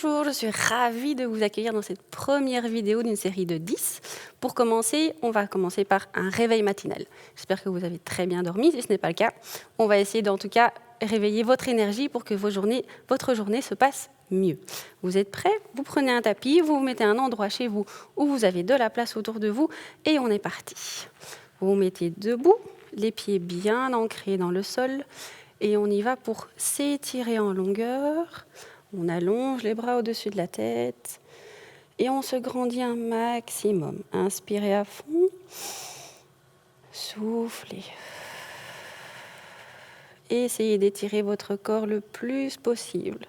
Bonjour, je suis ravie de vous accueillir dans cette première vidéo d'une série de 10. Pour commencer, on va commencer par un réveil matinal. J'espère que vous avez très bien dormi. Si ce n'est pas le cas, on va essayer d'en tout cas réveiller votre énergie pour que votre journée se passe mieux. Vous êtes prêts? Vous prenez un tapis, vous vous mettez à un endroit chez vous où vous avez de la place autour de vous et on est parti. Vous vous mettez debout, les pieds bien ancrés dans le sol et on y va pour s'étirer en longueur. On allonge les bras au-dessus de la tête et on se grandit un maximum. Inspirez à fond, soufflez. Essayez d'étirer votre corps le plus possible.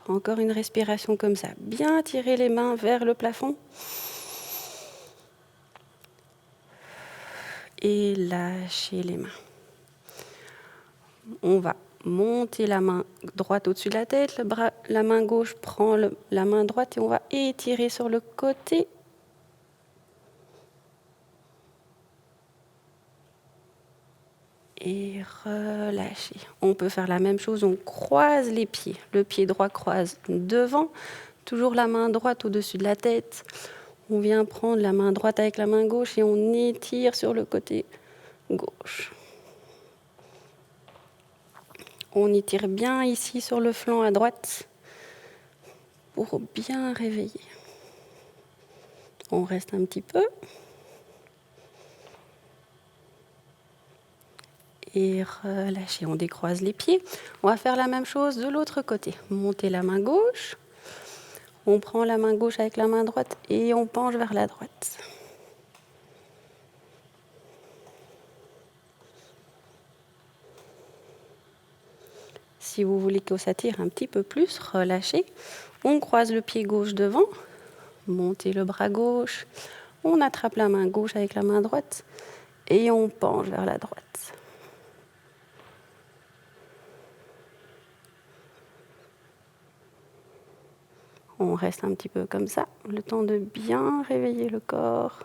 Encore une respiration comme ça. Bien tirer les mains vers le plafond. Et lâchez les mains. On va monter la main droite au-dessus de la tête, la main gauche prend la main droite et on va étirer sur le côté. Et relâcher. On peut faire la même chose, on croise les pieds. Le pied droit croise devant, toujours la main droite au-dessus de la tête. On vient prendre la main droite avec la main gauche et on étire sur le côté gauche. On étire bien ici sur le flanc à droite pour bien réveiller. On reste un petit peu. Et relâcher. On décroise les pieds. On va faire la même chose de l'autre côté. Monter la main gauche. On prend la main gauche avec la main droite et on penche vers la droite. Si vous voulez que ça tire un petit peu plus, relâchez. On croise le pied gauche devant. Montez le bras gauche. On attrape la main gauche avec la main droite et on penche vers la droite. On reste un petit peu comme ça, le temps de bien réveiller le corps.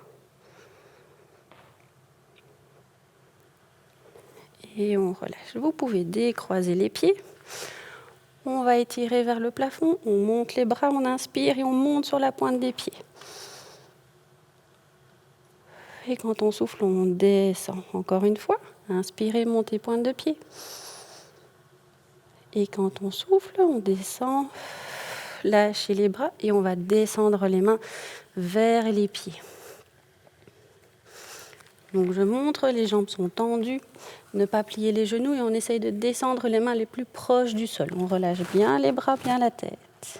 Et on relâche. Vous pouvez décroiser les pieds. On va étirer vers le plafond. On monte les bras, on inspire et on monte sur la pointe des pieds. Et quand on souffle, on descend. Encore une fois, inspirez, montez pointe de pied. Et quand on souffle, on descend. Lâchez les bras et on va descendre les mains vers les pieds. Donc je montre, les jambes sont tendues, ne pas plier les genoux et on essaye de descendre les mains les plus proches du sol. On relâche bien les bras, bien la tête.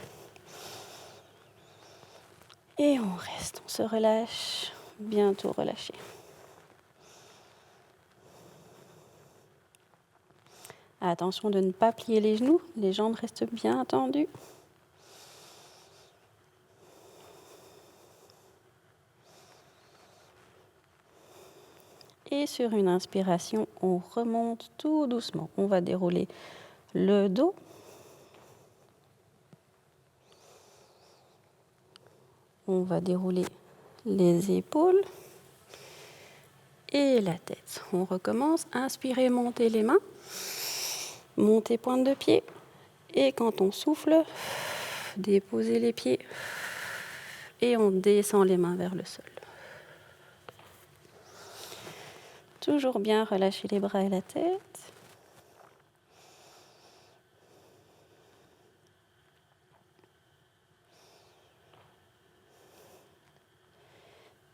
Et on reste, on se relâche, bientôt relâché. Attention de ne pas plier les genoux, les jambes restent bien tendues. Et sur une inspiration, on remonte tout doucement. On va dérouler le dos. On va dérouler les épaules et la tête. On recommence. Inspirez, montez les mains. Montez pointe de pied. Et quand on souffle, déposez les pieds. Et on descend les mains vers le sol. Toujours bien relâcher les bras et la tête.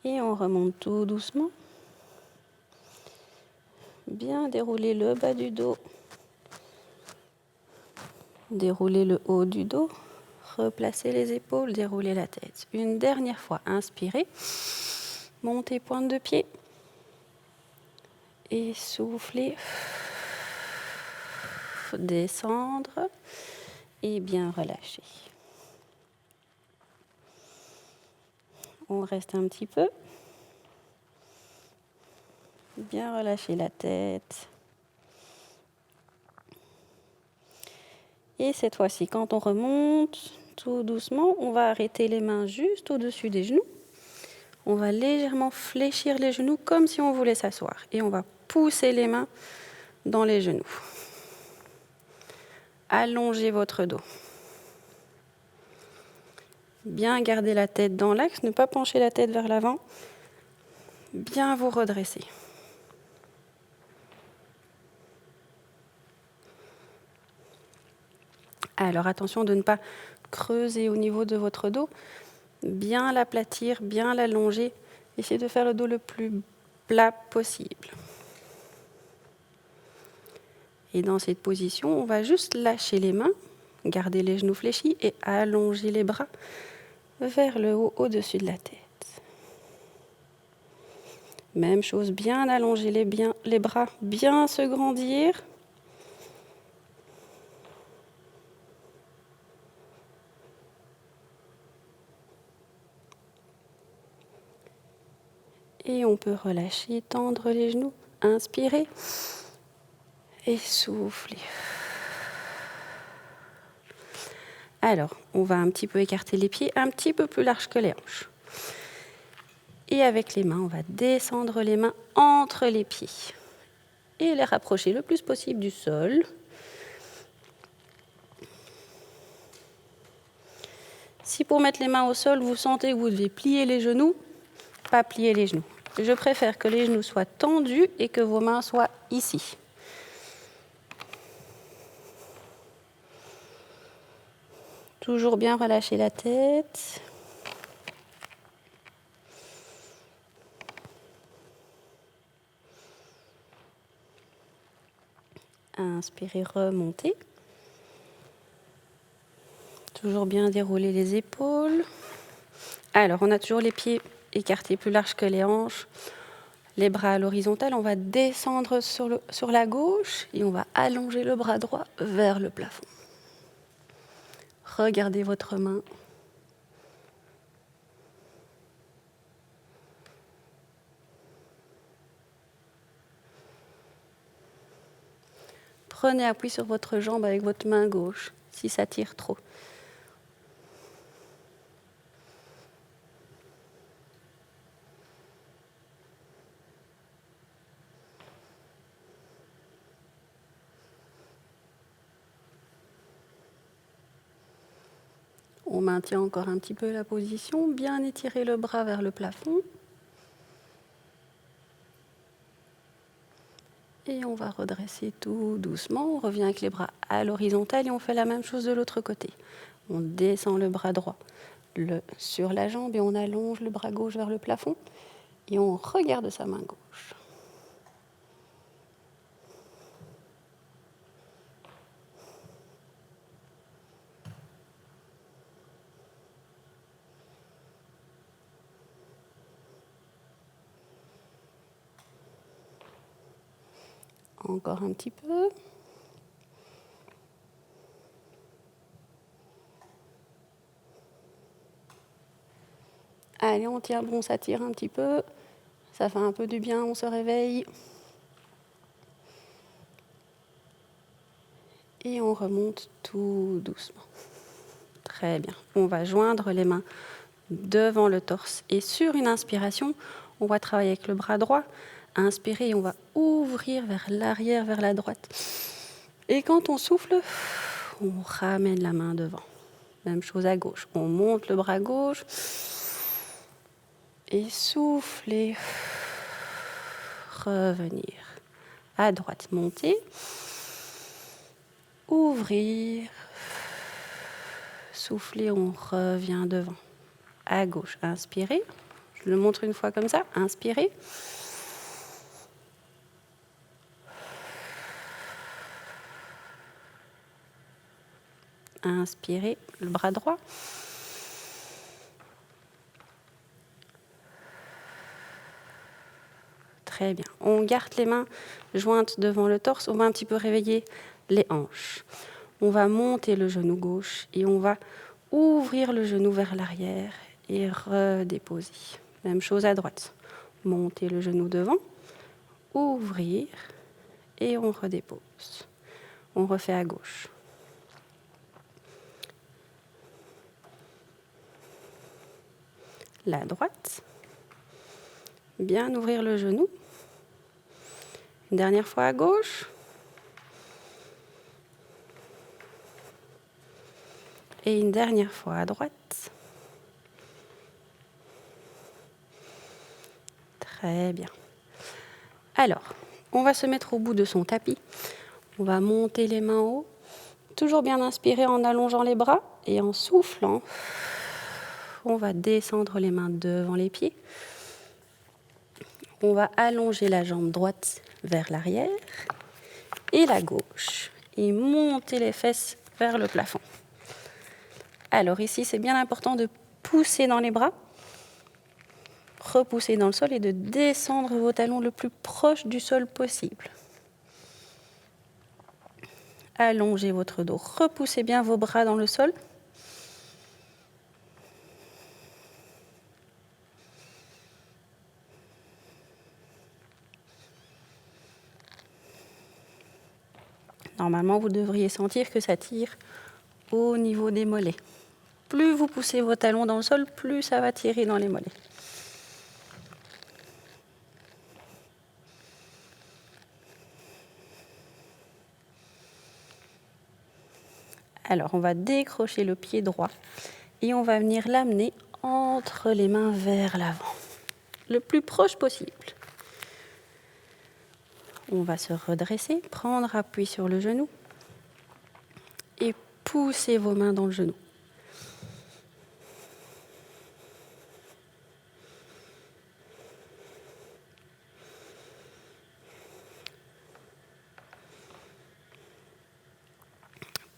Et on remonte tout doucement. Bien dérouler le bas du dos. Dérouler le haut du dos. Replacer les épaules, dérouler la tête. Une dernière fois, inspirez. Montez pointe de pied. Et soufflez. Descendre. Et bien relâcher. On reste un petit peu. Bien relâcher la tête. Et cette fois-ci, quand on remonte, tout doucement, on va arrêter les mains juste au-dessus des genoux. On va légèrement fléchir les genoux comme si on voulait s'asseoir. Et on va pousser les mains dans les genoux. allongez votre dos. Bien garder la tête dans l'axe, ne pas pencher la tête vers l'avant. Bien vous redresser. Alors attention de ne pas creuser au niveau de votre dos. Bien l'aplatir, bien l'allonger. Essayez de faire le dos le plus plat possible. Et dans cette position, on va juste lâcher les mains, garder les genoux fléchis et allonger les bras vers le haut, au-dessus de la tête. Même chose, bien allonger les bras, bien se grandir. Et on peut relâcher, tendre les genoux, inspirer et souffler. Alors, on va un petit peu écarter les pieds, un petit peu plus large que les hanches. Et avec les mains, on va descendre les mains entre les pieds et les rapprocher le plus possible du sol. Si pour mettre les mains au sol, vous sentez que vous devez plier les genoux, pas plier les genoux. Je préfère que les genoux soient tendus et que vos mains soient ici. Toujours bien relâcher la tête. Inspirez, remontez. Toujours bien dérouler les épaules. Alors, on a toujours les pieds écartés plus larges que les hanches. Les bras à l'horizontale, on va descendre sur la gauche et on va allonger le bras droit vers le plafond. Regardez votre main. Prenez appui sur votre jambe avec votre main gauche, si ça tire trop. On maintient encore un petit peu la position, bien étirer le bras vers le plafond. Et on va redresser tout doucement. On revient avec les bras à l'horizontale et on fait la même chose de l'autre côté. On descend le bras droit sur la jambe et on allonge le bras gauche vers le plafond. Et on regarde sa main gauche. Encore un petit peu. Allez, on tire bon, ça tire un petit peu. Ça fait un peu du bien, on se réveille. Et on remonte tout doucement. Très bien. On va joindre les mains devant le torse. Et sur une inspiration, on va travailler avec le bras droit. Inspirer, on va ouvrir vers l'arrière, vers la droite. Et quand on souffle, on ramène la main devant. Même chose à gauche. On monte le bras gauche. Et souffler. Revenir. À droite, monter. Ouvrir. Souffler, on revient devant. À gauche, inspirez. Je le montre une fois comme ça. Inspirez. Inspirez, le bras droit. Très bien. On garde les mains jointes devant le torse. On va un petit peu réveiller les hanches. On va monter le genou gauche et on va ouvrir le genou vers l'arrière et redéposer. Même chose à droite. Monter le genou devant, ouvrir et on redépose. On refait à gauche. La droite. Bien ouvrir le genou. Une dernière fois à gauche. Et une dernière fois à droite. Très bien. Alors, on va se mettre au bout de son tapis. On va monter les mains haut. Toujours bien inspirer en allongeant les bras et en soufflant. On va descendre les mains devant les pieds. On va allonger la jambe droite vers l'arrière et la gauche. Et monter les fesses vers le plafond. Alors ici, c'est bien important de pousser dans les bras, repousser dans le sol et de descendre vos talons le plus proche du sol possible. Allongez votre dos, repoussez bien vos bras dans le sol. Normalement, vous devriez sentir que ça tire au niveau des mollets. Plus vous poussez vos talons dans le sol, plus ça va tirer dans les mollets. Alors, on va décrocher le pied droit et on va venir l'amener entre les mains vers l'avant, le plus proche possible. On va se redresser, prendre appui sur le genou et pousser vos mains dans le genou.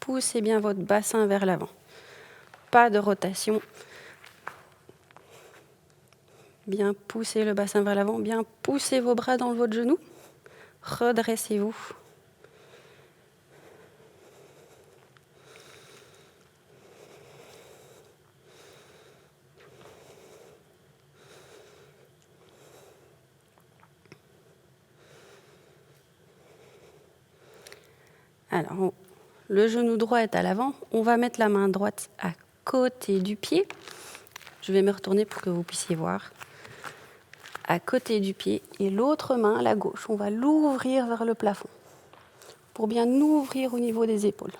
Poussez bien votre bassin vers l'avant. Pas de rotation. Bien pousser le bassin vers l'avant, bien pousser vos bras dans votre genou. Redressez-vous. Alors, le genou droit est à l'avant. On va mettre la main droite à côté du pied. Je vais me retourner pour que vous puissiez voir. À côté du pied et l'autre main, la gauche, on va l'ouvrir vers le plafond pour bien ouvrir au niveau des épaules.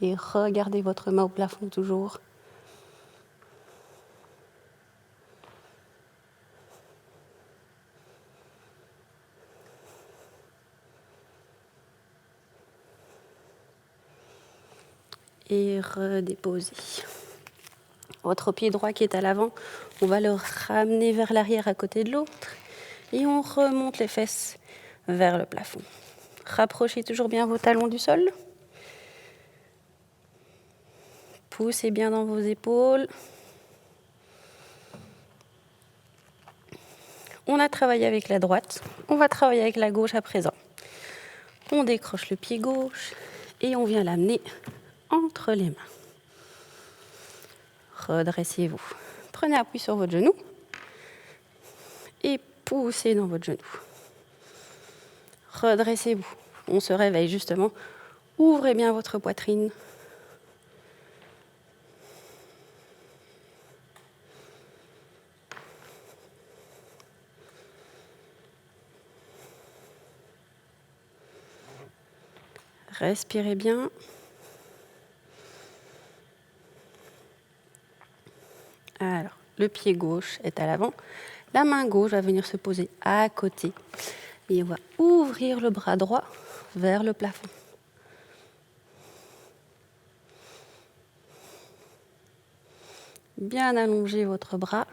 Et regardez votre main au plafond toujours. Et redéposez. Votre pied droit qui est à l'avant, on va le ramener vers l'arrière à côté de l'autre et on remonte les fesses vers le plafond. Rapprochez toujours bien vos talons du sol. Poussez bien dans vos épaules. On a travaillé avec la droite, on va travailler avec la gauche à présent. On décroche le pied gauche et on vient l'amener entre les mains. Redressez-vous. Prenez appui sur votre genou et poussez dans votre genou. Redressez-vous. On se réveille justement. Ouvrez bien votre poitrine. Respirez bien. Alors, le pied gauche est à l'avant. La main gauche va venir se poser à côté. Et on va ouvrir le bras droit vers le plafond. Bien allonger votre bras.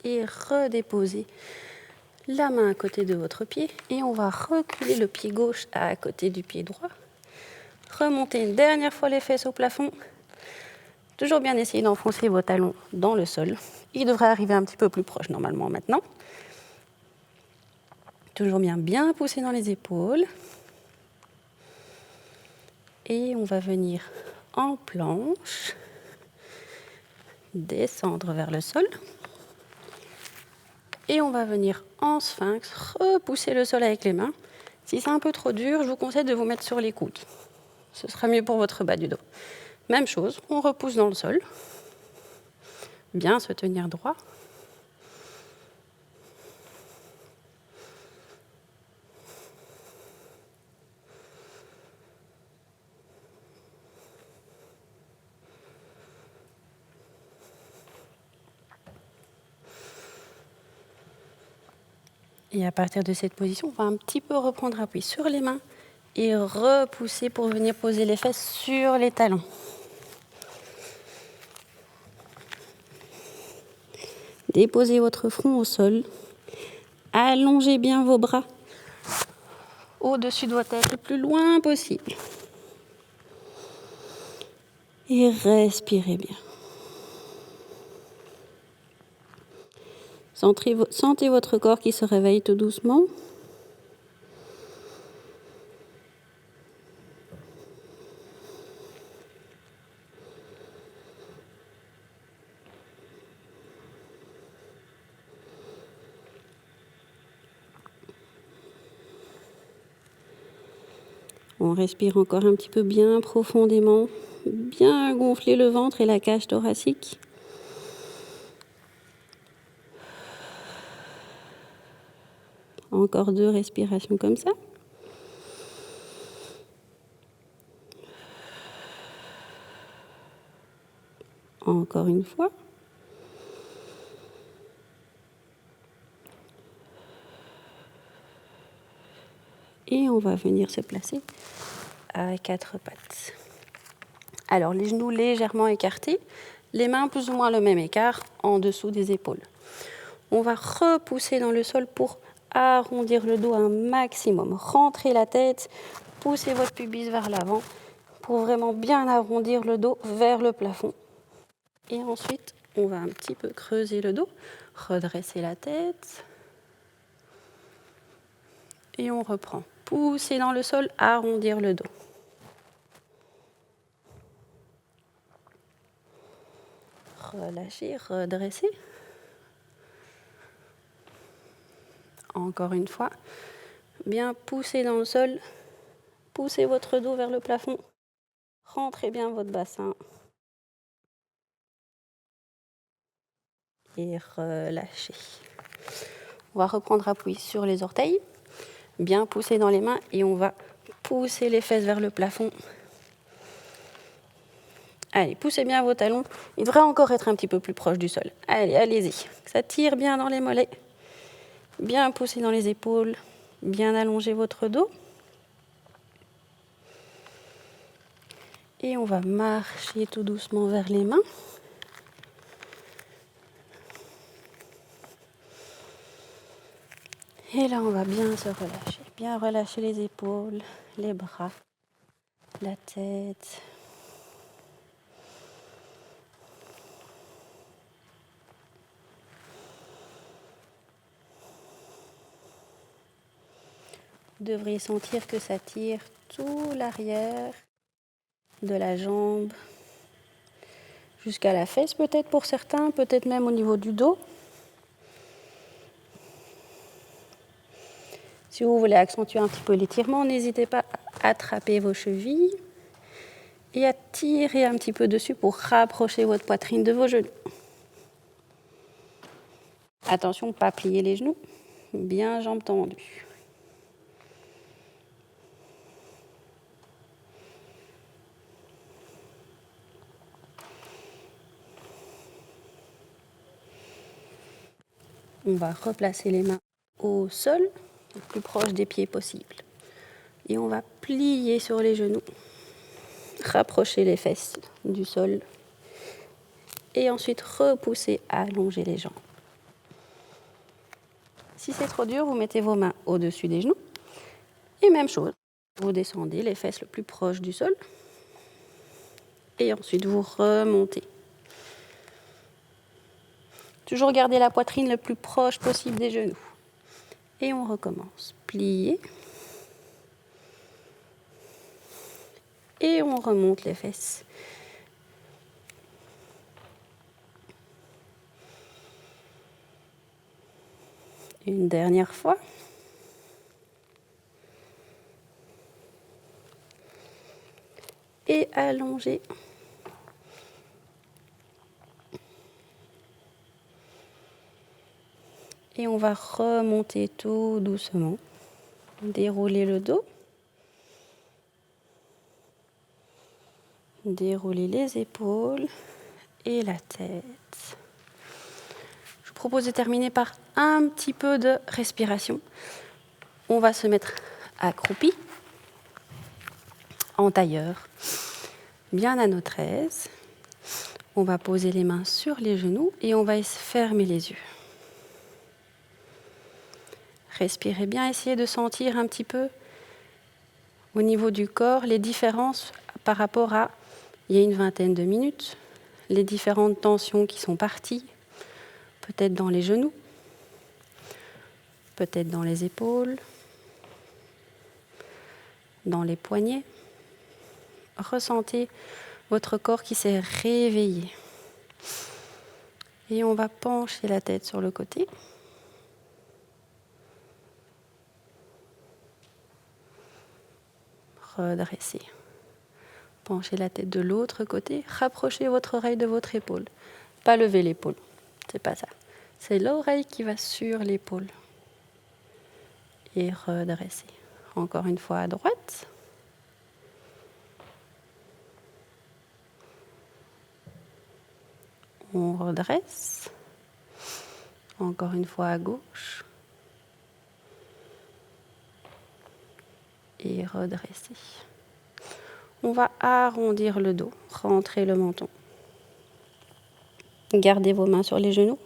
Et redéposer la main à côté de votre pied et on va reculer le pied gauche à côté du pied droit. Remontez une dernière fois les fesses au plafond. Toujours bien essayer d'enfoncer vos talons dans le sol. Il devrait arriver un petit peu plus proche normalement maintenant. Toujours bien pousser dans les épaules. Et on va venir en planche, descendre vers le sol. Et on va venir en sphinx, repousser le sol avec les mains. Si c'est un peu trop dur, je vous conseille de vous mettre sur les coudes. Ce sera mieux pour votre bas du dos. Même chose, on repousse dans le sol. Bien se tenir droit. Et à partir de cette position, on va un petit peu reprendre appui sur les mains et repousser pour venir poser les fesses sur les talons. Déposez votre front au sol. Allongez bien vos bras au-dessus de votre tête le plus loin possible. Et respirez bien. Sentez votre corps qui se réveille tout doucement. On respire encore un petit peu bien profondément, bien gonfler le ventre et la cage thoracique. Encore 2 respirations comme ça. Encore une fois. Et on va venir se placer à 4 pattes. Alors les genoux légèrement écartés, les mains plus ou moins le même écart en dessous des épaules. On va repousser dans le sol pour arrondir le dos un maximum. Rentrez la tête, poussez votre pubis vers l'avant pour vraiment bien arrondir le dos vers le plafond. Et ensuite, on va un petit peu creuser le dos, redresser la tête. Et on reprend. Poussez dans le sol, arrondir le dos. Relâchez, redressez. Encore une fois. Bien pousser dans le sol. Poussez votre dos vers le plafond. Rentrez bien votre bassin. Et relâchez. On va reprendre appui sur les orteils. Bien pousser dans les mains et on va pousser les fesses vers le plafond. Allez, poussez bien vos talons. Il devrait encore être un petit peu plus proche du sol. Allez, allez-y. Ça tire bien dans les mollets. Bien pousser dans les épaules. Bien allonger votre dos. Et on va marcher tout doucement vers les mains. Et là, on va bien se relâcher. Bien relâcher les épaules, les bras, la tête. Vous devriez sentir que ça tire tout l'arrière de la jambe jusqu'à la fesse peut-être pour certains, peut-être même au niveau du dos. Si vous voulez accentuer un petit peu l'étirement, n'hésitez pas à attraper vos chevilles et à tirer un petit peu dessus pour rapprocher votre poitrine de vos genoux. Attention, pas plier les genoux, bien jambes tendues. On va replacer les mains au sol, le plus proche des pieds possible. Et on va plier sur les genoux, rapprocher les fesses du sol. Et ensuite repousser, allonger les jambes. Si c'est trop dur, vous mettez vos mains au-dessus des genoux. Et même chose, vous descendez les fesses le plus proche du sol. Et ensuite vous remontez. Toujours garder la poitrine le plus proche possible des genoux. Et on recommence. Plier. Et on remonte les fesses. Une dernière fois. Et allongez. Et on va remonter tout doucement. Dérouler le dos. Dérouler les épaules et la tête. Je vous propose de terminer par un petit peu de respiration. On va se mettre accroupi, en tailleur, bien à notre aise. On va poser les mains sur les genoux et on va fermer les yeux. Respirez bien, essayez de sentir un petit peu au niveau du corps les différences par rapport à il y a une vingtaine de minutes, les différentes tensions qui sont parties, peut-être dans les genoux, peut-être dans les épaules, dans les poignets. Ressentez votre corps qui s'est réveillé. Et on va pencher la tête sur le côté. Redresser. Penchez la tête de l'autre côté. Rapprochez votre oreille de votre épaule. Pas lever l'épaule. C'est pas ça. C'est l'oreille qui va sur l'épaule. Et redresser. Encore une fois à droite. On redresse. Encore une fois à gauche. Et redresser. On va arrondir le dos, rentrer le menton. Gardez vos mains sur les genoux.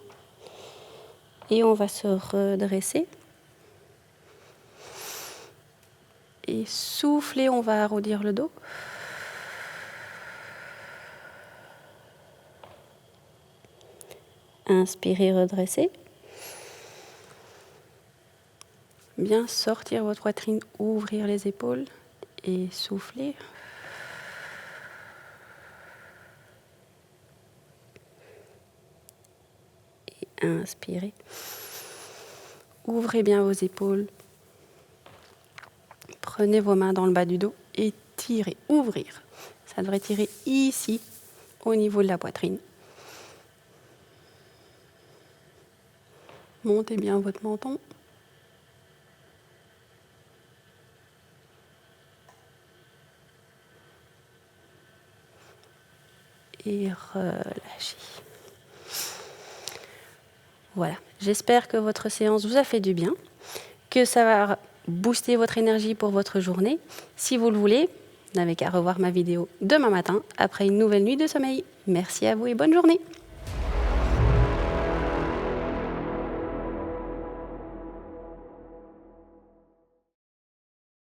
Et on va se redresser. Et souffler, on va arrondir le dos. Inspirez, redressez. Bien sortir votre poitrine, ouvrir les épaules et souffler. Et inspirez. Ouvrez bien vos épaules. Prenez vos mains dans le bas du dos et tirez, ouvrir. Ça devrait tirer ici, au niveau de la poitrine. Montez bien votre menton. Et relâchez. Voilà, j'espère que votre séance vous a fait du bien, que ça va booster votre énergie pour votre journée. Si vous le voulez, vous n'avez qu'à revoir ma vidéo demain matin après une nouvelle nuit de sommeil. Merci à vous et bonne journée.